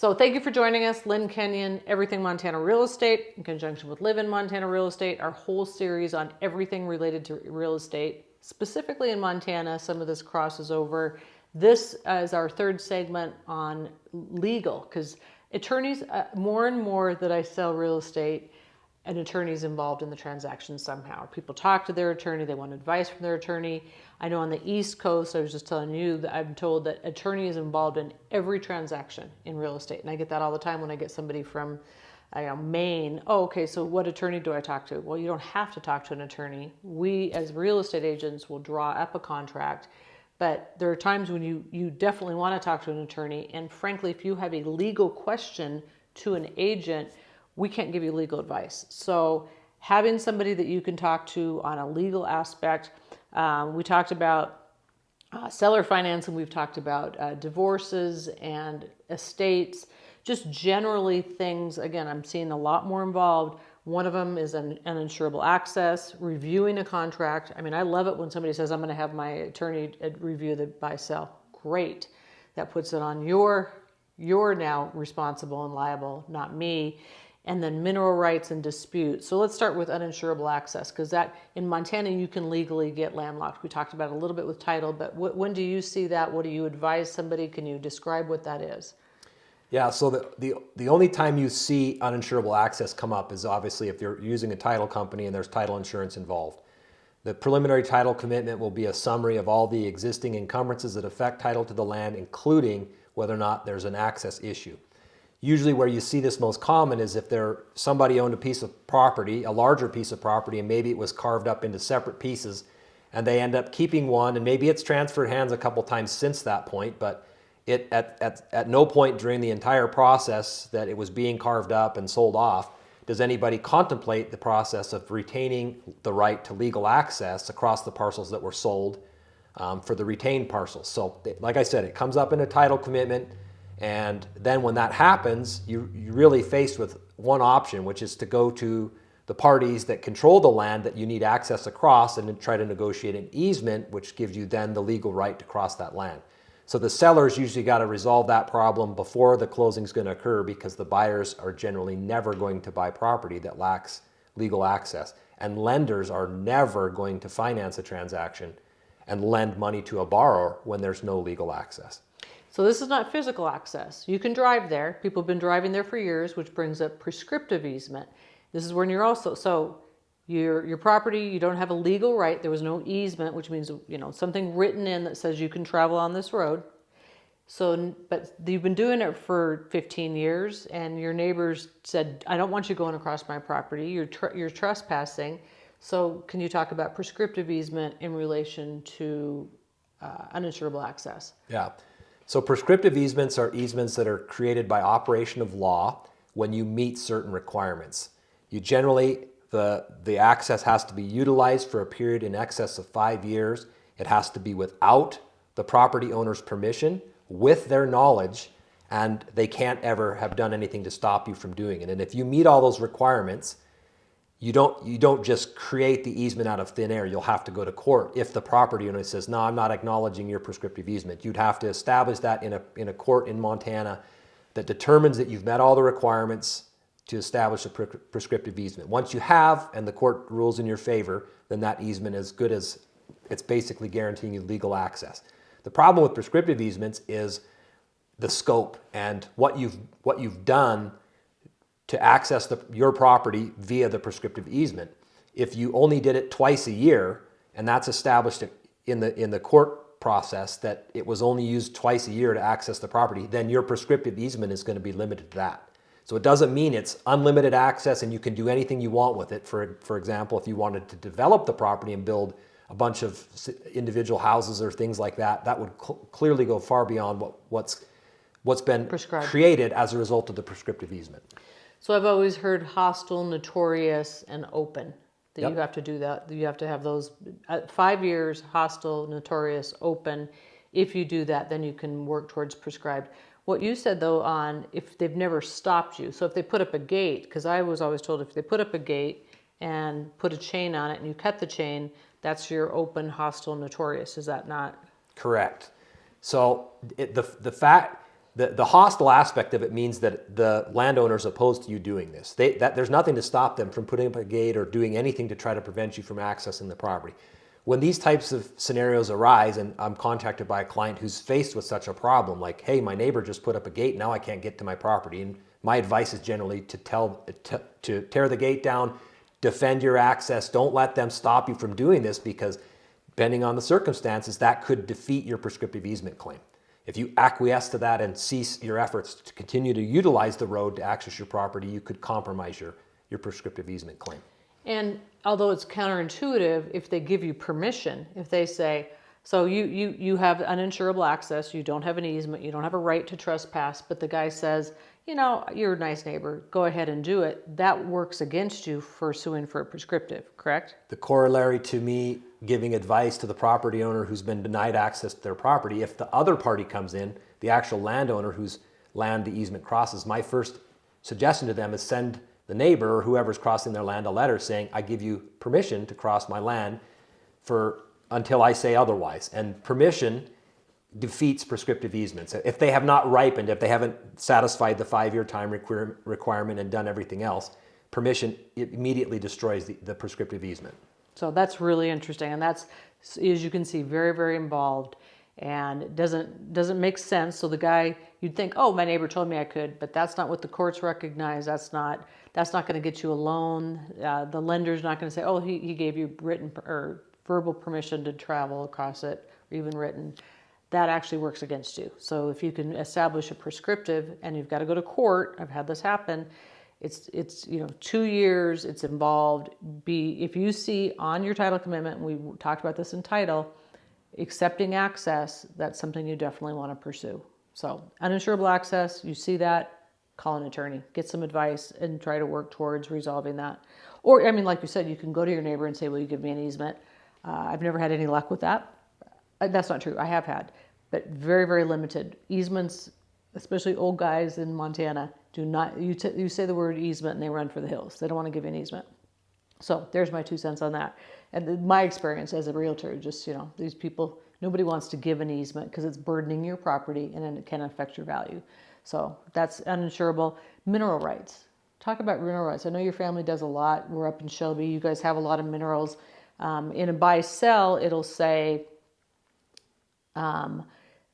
So thank you for joining us, Lynn Kenyon, Everything Montana Real Estate, in conjunction with Live in Montana Real Estate, our whole series on everything related to real estate, specifically in Montana. Some of this crosses over. This is our third segment on legal, because attorneys, more and more that I sell real estate, an attorney's involved in the transaction somehow. People talk to their attorney, they want advice from their attorney. I know on the East Coast, I was just telling you that I'm told that attorney is involved in every transaction in real estate. And I get that all the time when I get somebody from Maine. Oh, okay, so what attorney do I talk to? Well, you don't have to talk to an attorney. We as real estate agents will draw up a contract, but there are times when you definitely want to talk to an attorney. And frankly, if you have a legal question to an agent, we can't give you legal advice. So having somebody that you can talk to on a legal aspect, we talked about seller financing, we've talked about divorces and estates, just generally things. Again, I'm seeing a lot more involved. One of them is an uninsurable access, reviewing a contract. I mean, I love it when somebody says, I'm going to have my attorney review the buy-sell. Great. That puts it on you're now responsible and liable, not me. And then mineral rights and disputes. So let's start with uninsurable access, because that in Montana you can legally get landlocked. We talked about it a little bit with title, but when do you see that? What do you advise somebody? Can you describe what that is? Yeah, so the only time you see uninsurable access come up is obviously if you're using a title company and there's title insurance involved. The preliminary title commitment will be a summary of all the existing encumbrances that affect title to the land, including whether or not there's an access issue. Usually where you see this most common is if somebody owned a piece of property, a larger piece of property, and maybe it was carved up into separate pieces, and they end up keeping one, and maybe it's transferred hands a couple times since that point, but at no point during the entire process that it was being carved up and sold off does anybody contemplate the process of retaining the right to legal access across the parcels that were sold for the retained parcels. So like I said, it comes up in a title commitment. And then when that happens, you're really faced with one option, which is to go to the parties that control the land that you need access across and then try to negotiate an easement, which gives you then the legal right to cross that land. So the sellers usually got to resolve that problem before the closing is going to occur, because the buyers are generally never going to buy property that lacks legal access. And lenders are never going to finance a transaction and lend money to a borrower when there's no legal access. So this is not physical access. You can drive there. People have been driving there for years, which brings up prescriptive easement. This is when you're also, so your property, you don't have a legal right. There was no easement, which means, something written in that says you can travel on this road. So, but you've been doing it for 15 years and your neighbors said, I don't want you going across my property. You're trespassing. So can you talk about prescriptive easement in relation to uninsurable access? Yeah. So prescriptive easements are easements that are created by operation of law when you meet certain requirements. You generally, the access has to be utilized for a period in excess of 5 years. It has to be without the property owner's permission, with their knowledge, and they can't ever have done anything to stop you from doing it. And if you meet all those requirements, you don't just create the easement out of thin air. You'll have to go to court if the property owner says, no, I'm not acknowledging your prescriptive easement. You'd have to establish that in a court in Montana that determines that you've met all the requirements to establish a prescriptive easement. Once you have, and the court rules in your favor, then that easement is good as it's basically guaranteeing you legal access. The problem with prescriptive easements is the scope and what you've done to access your property via the prescriptive easement. If you only did it twice a year, and that's established in the court process that it was only used twice a year to access the property, then your prescriptive easement is going to be limited to that. So it doesn't mean it's unlimited access and you can do anything you want with it. For example, if you wanted to develop the property and build a bunch of individual houses or things like that, that would clearly go far beyond what's been prescribed, created as a result of the prescriptive easement. So I've always heard hostile, notorious, and open. That Yep. You have to do that. You have to have those 5 years, hostile, notorious, open. If you do that, then you can work towards prescribed. What you said though on if they've never stopped you. So if they put up a gate, because I was always told if they put up a gate and put a chain on it and you cut the chain, that's your open, hostile, notorious. Is that not? Correct. So the The hostile aspect of it means that the landowner is opposed to you doing this. There's nothing to stop them from putting up a gate or doing anything to try to prevent you from accessing the property. When these types of scenarios arise, and I'm contacted by a client who's faced with such a problem, like, hey, my neighbor just put up a gate, now I can't get to my property. And my advice is generally to tear the gate down, defend your access, don't let them stop you from doing this, because depending on the circumstances, that could defeat your prescriptive easement claim. If you acquiesce to that and cease your efforts to continue to utilize the road to access your property, you could compromise your prescriptive easement claim. And although it's counterintuitive, if they give you permission, if they say, so you have uninsurable access, you don't have an easement, you don't have a right to trespass, but the guy says, you're a nice neighbor, go ahead and do it, that works against you for suing for a prescriptive, correct? The corollary to me giving advice to the property owner who's been denied access to their property, if the other party comes in, the actual landowner whose land the easement crosses, my first suggestion to them is send the neighbor or whoever's crossing their land a letter saying, I give you permission to cross my land until I say otherwise. And permission defeats prescriptive easements. If they have not ripened, if they haven't satisfied the 5-year time requirement and done everything else, permission immediately destroys the prescriptive easement. So that's really interesting, and that's, as you can see, very, very involved, and it doesn't make sense. So the guy, you'd think, oh, my neighbor told me I could, but that's not what the courts recognize. That's not going to get you a loan. The lender's not going to say, oh, he gave you written or verbal permission to travel across it, or even written. That actually works against you. So if you can establish a prescriptive and you've got to go to court, I've had this happen, it's 2 years, it's involved. If you see on your title commitment, and we talked about this in title, accepting access, that's something you definitely want to pursue. So uninsurable access, you see that, call an attorney, get some advice, and try to work towards resolving that. Or, like you said, you can go to your neighbor and say, will you give me an easement? I've never had any luck with that. That's not true. I have had, but very, very limited. Easements, especially old guys in Montana, do not, you say the word easement and they run for the hills. They don't want to give you an easement. So there's my 2 cents on that. And my experience as a realtor, just, these people, nobody wants to give an easement because it's burdening your property and then it can affect your value. So that's uninsurable. Mineral rights. Talk about mineral rights. I know your family does a lot. We're up in Shelby. You guys have a lot of minerals. In a buy-sell, it'll say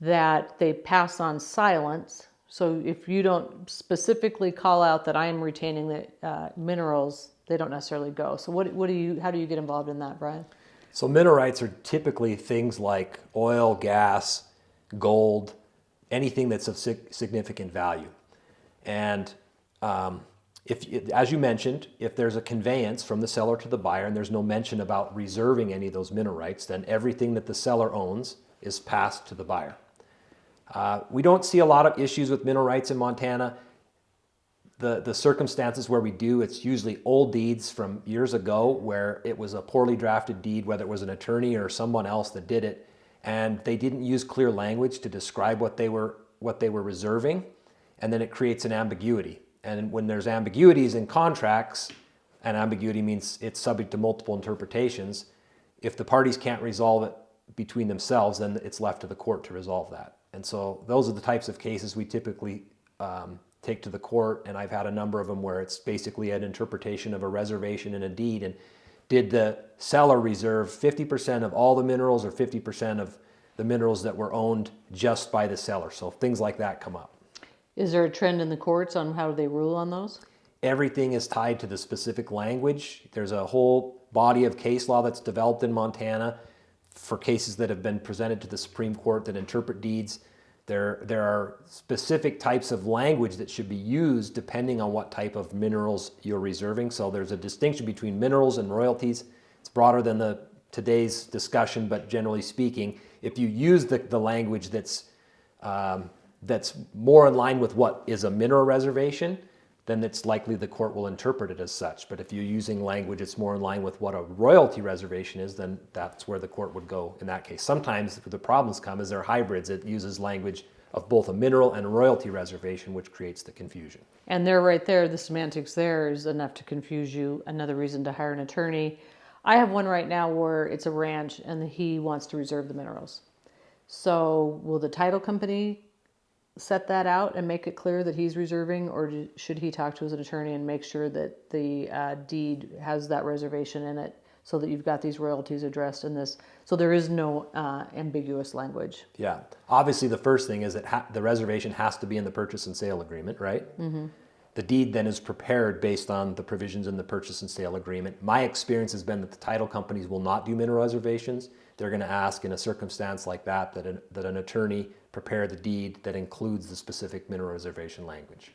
that they pass on silence. So if you don't specifically call out that I am retaining the minerals, they don't necessarily go. So how do you get involved in that, Brian? So mineral rights are typically things like oil, gas, gold, anything that's of significant value. And as you mentioned, if there's a conveyance from the seller to the buyer and there's no mention about reserving any of those mineral rights, then everything that the seller owns is passed to the buyer. We don't see a lot of issues with mineral rights in Montana. The circumstances where we do, it's usually old deeds from years ago where it was a poorly drafted deed, whether it was an attorney or someone else that did it, and they didn't use clear language to describe what they were reserving, and then it creates an ambiguity. And when there's ambiguities in contracts, and ambiguity means it's subject to multiple interpretations, if the parties can't resolve it between themselves, then it's left to the court to resolve that. And so those are the types of cases we typically take to the court, and I've had a number of them where it's basically an interpretation of a reservation in a deed, and did the seller reserve 50% of all the minerals or 50% of the minerals that were owned just by the seller? So things like that come up. Is there a trend in the courts on how they rule on those? Everything is tied to the specific language. There's a whole body of case law that's developed in Montana for cases that have been presented to the Supreme Court that interpret deeds. There are specific types of language that should be used depending on what type of minerals you're reserving. So there's a distinction between minerals and royalties. It's broader than today's discussion, but generally speaking, if you use the language that's more in line with what is a mineral reservation, then it's likely the court will interpret it as such. But if you're using language that's more in line with what a royalty reservation is, then that's where the court would go in that case. Sometimes the problems come as they're hybrids. It uses language of both a mineral and a royalty reservation, which creates the confusion. And they're right there, the semantics there is enough to confuse you. Another reason to hire an attorney. I have one right now where it's a ranch and he wants to reserve the minerals. So will the title company set that out and make it clear that he's reserving, or should he talk to his attorney and make sure that the deed has that reservation in it, so that you've got these royalties addressed in this, so there is no ambiguous language? Yeah. Obviously, the first thing is that the reservation has to be in the purchase and sale agreement, right? The deed then is prepared based on the provisions in the purchase and sale agreement. My experience has been that the title companies will not do mineral reservations. They're going to ask in a circumstance like that that an attorney prepare the deed that includes the specific mineral reservation language.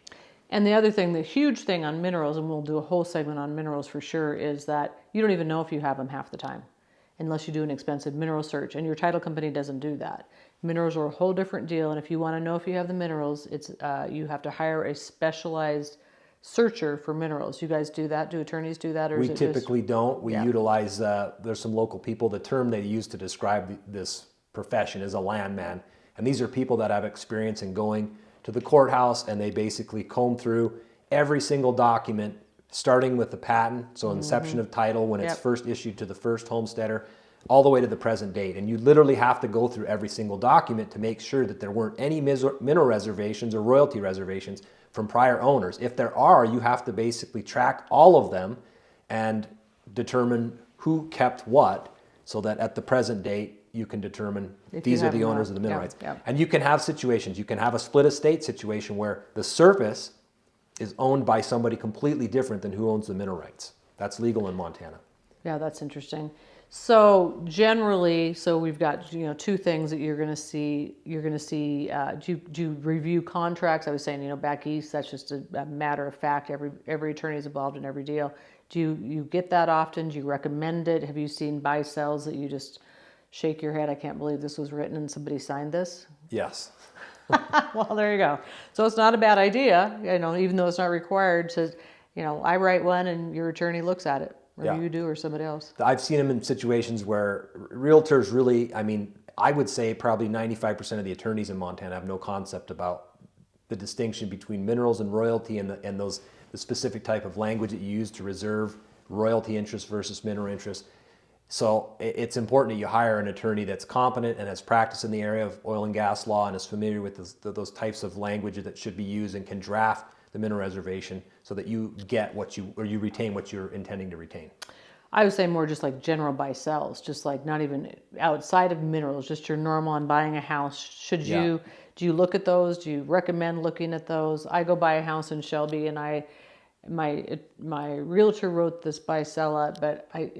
And the other thing, the huge thing on minerals, and we'll do a whole segment on minerals for sure, is that you don't even know if you have them half the time unless you do an expensive mineral search, and your title company doesn't do that. Minerals are a whole different deal, and if you want to know if you have the minerals, it's you have to hire a specialized searcher for minerals. You guys do that? Do attorneys do that? Or We is it typically don't. We Yeah. utilize, there's some local people, the term they use to describe this profession is a landman. And these are people that have experience in going to the courthouse, and they basically comb through every single document, starting with the patent, so inception of title, when it's Yep. first issued to the first homesteader, all the way to the present date. And you literally have to go through every single document to make sure that there weren't any mineral reservations or royalty reservations from prior owners. If there are, you have to basically track all of them and determine who kept what, so that at the present date you can determine If these you are have the them owners all. of the mineral Yeah, rights. yeah. And you can have situations, you can have a split estate situation where the surface is owned by somebody completely different than who owns the mineral rights. That's legal in Montana. Yeah, that's interesting. So generally, so we've got two things that you're going to see. You're going to see. Do you review contracts? I was saying, back east, that's just a matter of fact. Every attorney is involved in every deal. Do you get that often? Do you recommend it? Have you seen buy sells that you just shake your head? I can't believe this was written and somebody signed this. Yes. Well, there you go. So it's not a bad idea, even though it's not required to. I write one and your attorney looks at it. Or Yeah. you do, or somebody else. I've seen them in situations where realtors really, I would say probably 95% of the attorneys in Montana have no concept about the distinction between minerals and royalty, and the specific type of language that you use to reserve royalty interest versus mineral interest. So it's important that you hire an attorney that's competent and has practice in the area of oil and gas law and is familiar with those types of language that should be used, and can draft the mineral reservation so that you get you retain what you're intending to retain. I would say more just like general buy sells, just like not even outside of minerals, just your normal on buying a house. Do you look at those? Do you recommend looking at those? I go buy a house in Shelby, and my realtor wrote this buy sell up, but I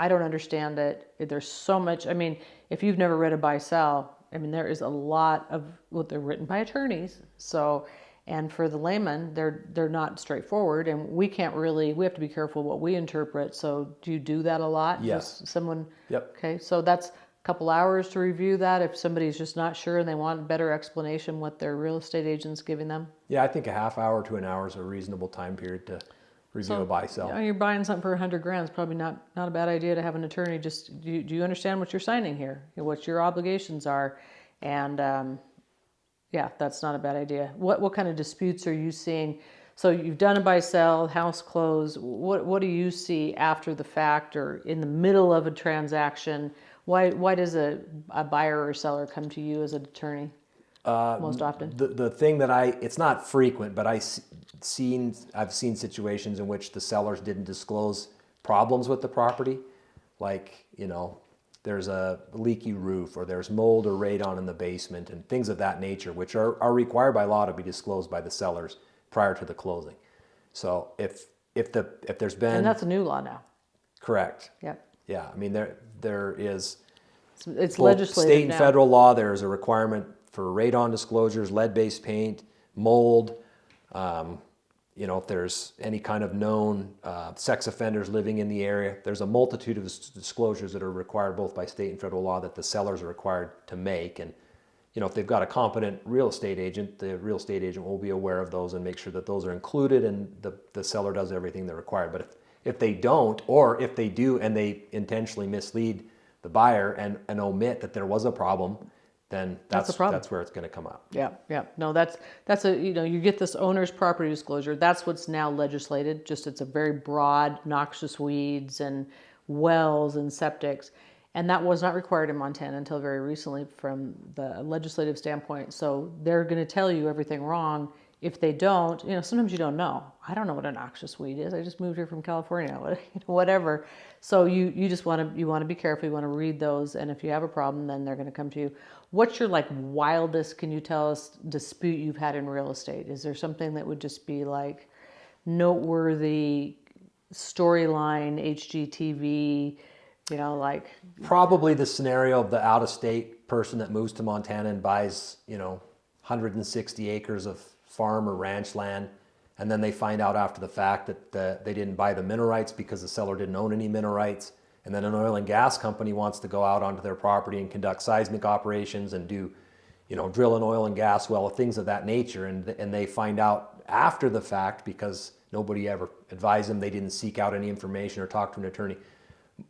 don't understand it. There's so much. If you've never read a buy sell, there is a lot of they're written by attorneys. So. And for the layman, they're not straightforward, and we have to be careful what we interpret. So do you do that a lot? Yes. Just someone. Yep. Okay, so that's a couple hours to review that. If somebody's just not sure and they want better explanation, what their real estate agent's giving them. Yeah, I think a half hour to an hour is a reasonable time period to review a buy sell. You're buying something for $100,000. It's probably not a bad idea to have an attorney. Just do you understand what you're signing here? What your obligations are, and. Yeah, that's not a bad idea. What kind of disputes are you seeing? So you've done a buy sell, house close. What do you see after the fact or in the middle of a transaction? Why does a buyer or seller come to you as an attorney most often? The thing that it's not frequent, but I've seen situations in which the sellers didn't disclose problems with the property, like there's a leaky roof, or there's mold or radon in the basement, and things of that nature, which are required by law to be disclosed by the sellers prior to the closing. So if there's been, And that's a new law now. correct. Yep. Yeah, there is It's both legislated state and now. federal law. There is a requirement for radon disclosures, lead-based paint, mold. If there's any kind of known sex offenders living in the area, there's a multitude of disclosures that are required both by state and federal law that the sellers are required to make. And if they've got a competent real estate agent, the real estate agent will be aware of those and make sure that those are included, and the seller does everything they're required. But if they don't, or if they do and they intentionally mislead the buyer and omit that there was a problem, then That's a problem. that's where it's going to come up. Yeah. No, that's you get this owner's property disclosure. That's what's now legislated. Just it's a very broad, noxious weeds and wells and septics. And that was not required in Montana until very recently from the legislative standpoint. So they're going to tell you everything wrong. If they don't, sometimes you don't know. I don't know what a noxious weed is. I just moved here from California, whatever. So you just want to be careful. You want to read those. And if you have a problem, then they're going to come to you. What's your wildest, can you tell us, dispute you've had in real estate? Is there something that would just be noteworthy storyline, HGTV, Probably the scenario of the out-of-state person that moves to Montana and buys, 160 acres of farm or ranch land, and then they find out after the fact that they didn't buy the mineral rights because the seller didn't own any mineral rights, and then an oil and gas company wants to go out onto their property and conduct seismic operations and do, drill an oil and gas well, things of that nature, and they find out after the fact because nobody ever advised them, they didn't seek out any information or talk to an attorney.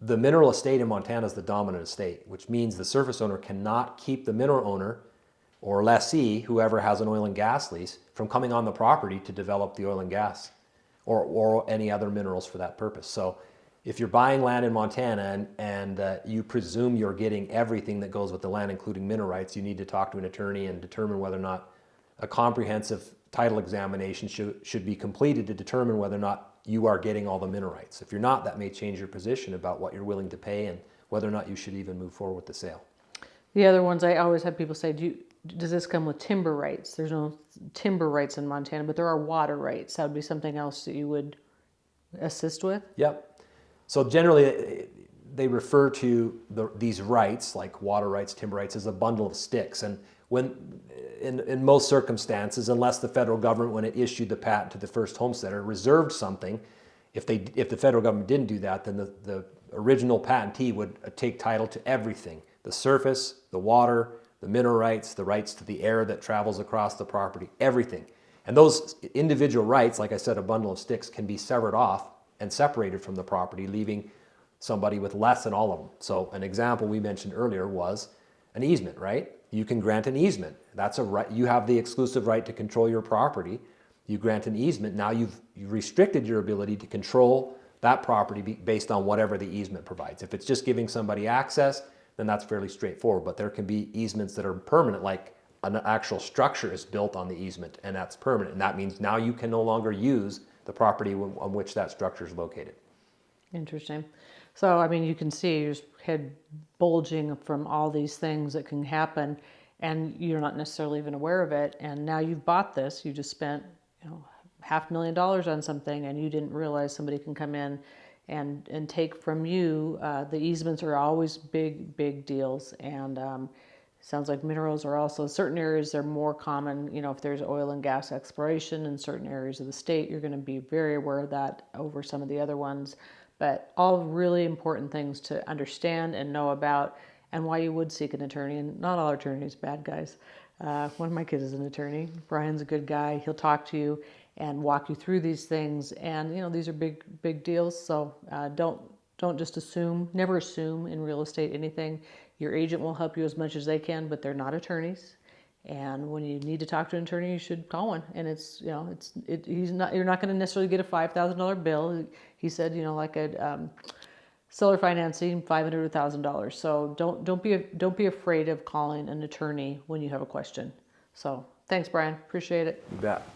The mineral estate in Montana is the dominant estate, which means the surface owner cannot keep the mineral owner or lessee, whoever has an oil and gas lease, from coming on the property to develop the oil and gas or any other minerals for that purpose. So if you're buying land in Montana and you presume you're getting everything that goes with the land, including mineral rights, you need to talk to an attorney and determine whether or not a comprehensive title examination should be completed to determine whether or not you are getting all the mineral rights. If you're not, that may change your position about what you're willing to pay and whether or not you should even move forward with the sale. The other ones I always have people say, does this come with timber rights? There's no timber rights in Montana, but there are water rights. That would be something else that you would assist with? Yep. So generally, they refer to these rights, like water rights, timber rights, as a bundle of sticks. And when, in most circumstances, unless the federal government, when it issued the patent to the first homesteader, reserved something, if the federal government didn't do that, then the original patentee would take title to everything: the surface, the water, the mineral rights, the rights to the air that travels across the property, everything. And those individual rights, like I said, a bundle of sticks, can be severed off and separated from the property, leaving somebody with less than all of them. So an example we mentioned earlier was an easement, right? You can grant an easement. That's a right. You have the exclusive right to control your property. You grant an easement. Now you've restricted your ability to control that property based on whatever the easement provides. If it's just giving somebody access, then that's fairly straightforward. But there can be easements that are permanent, like an actual structure is built on the easement, and that's permanent. And that means now you can no longer use the property on which that structure is located. Interesting. So, you can see your head bulging from all these things that can happen, and you're not necessarily even aware of it. And now you've bought this. You just spent, $500,000 on something, and you didn't realize somebody can come in and take from you. The easements are always big deals, and sounds like minerals are also, certain areas they're more common. If there's oil and gas exploration in certain areas of the state, you're going to be very aware of that over some of the other ones. But all really important things to understand and know about, and why you would seek an attorney. And not all attorneys bad guys. One of my kids is an attorney. Brian's a good guy. He'll talk to you and walk you through these things. And these are big deals. So don't just assume. Never assume in real estate anything. Your agent will help you as much as they can, but they're not attorneys. And when you need to talk to an attorney, you should call one. And you're not going to necessarily get a $5,000 bill. He said, like a seller financing, $500 to $1,000. So don't be afraid of calling an attorney when you have a question. So thanks, Brian. Appreciate it. You bet.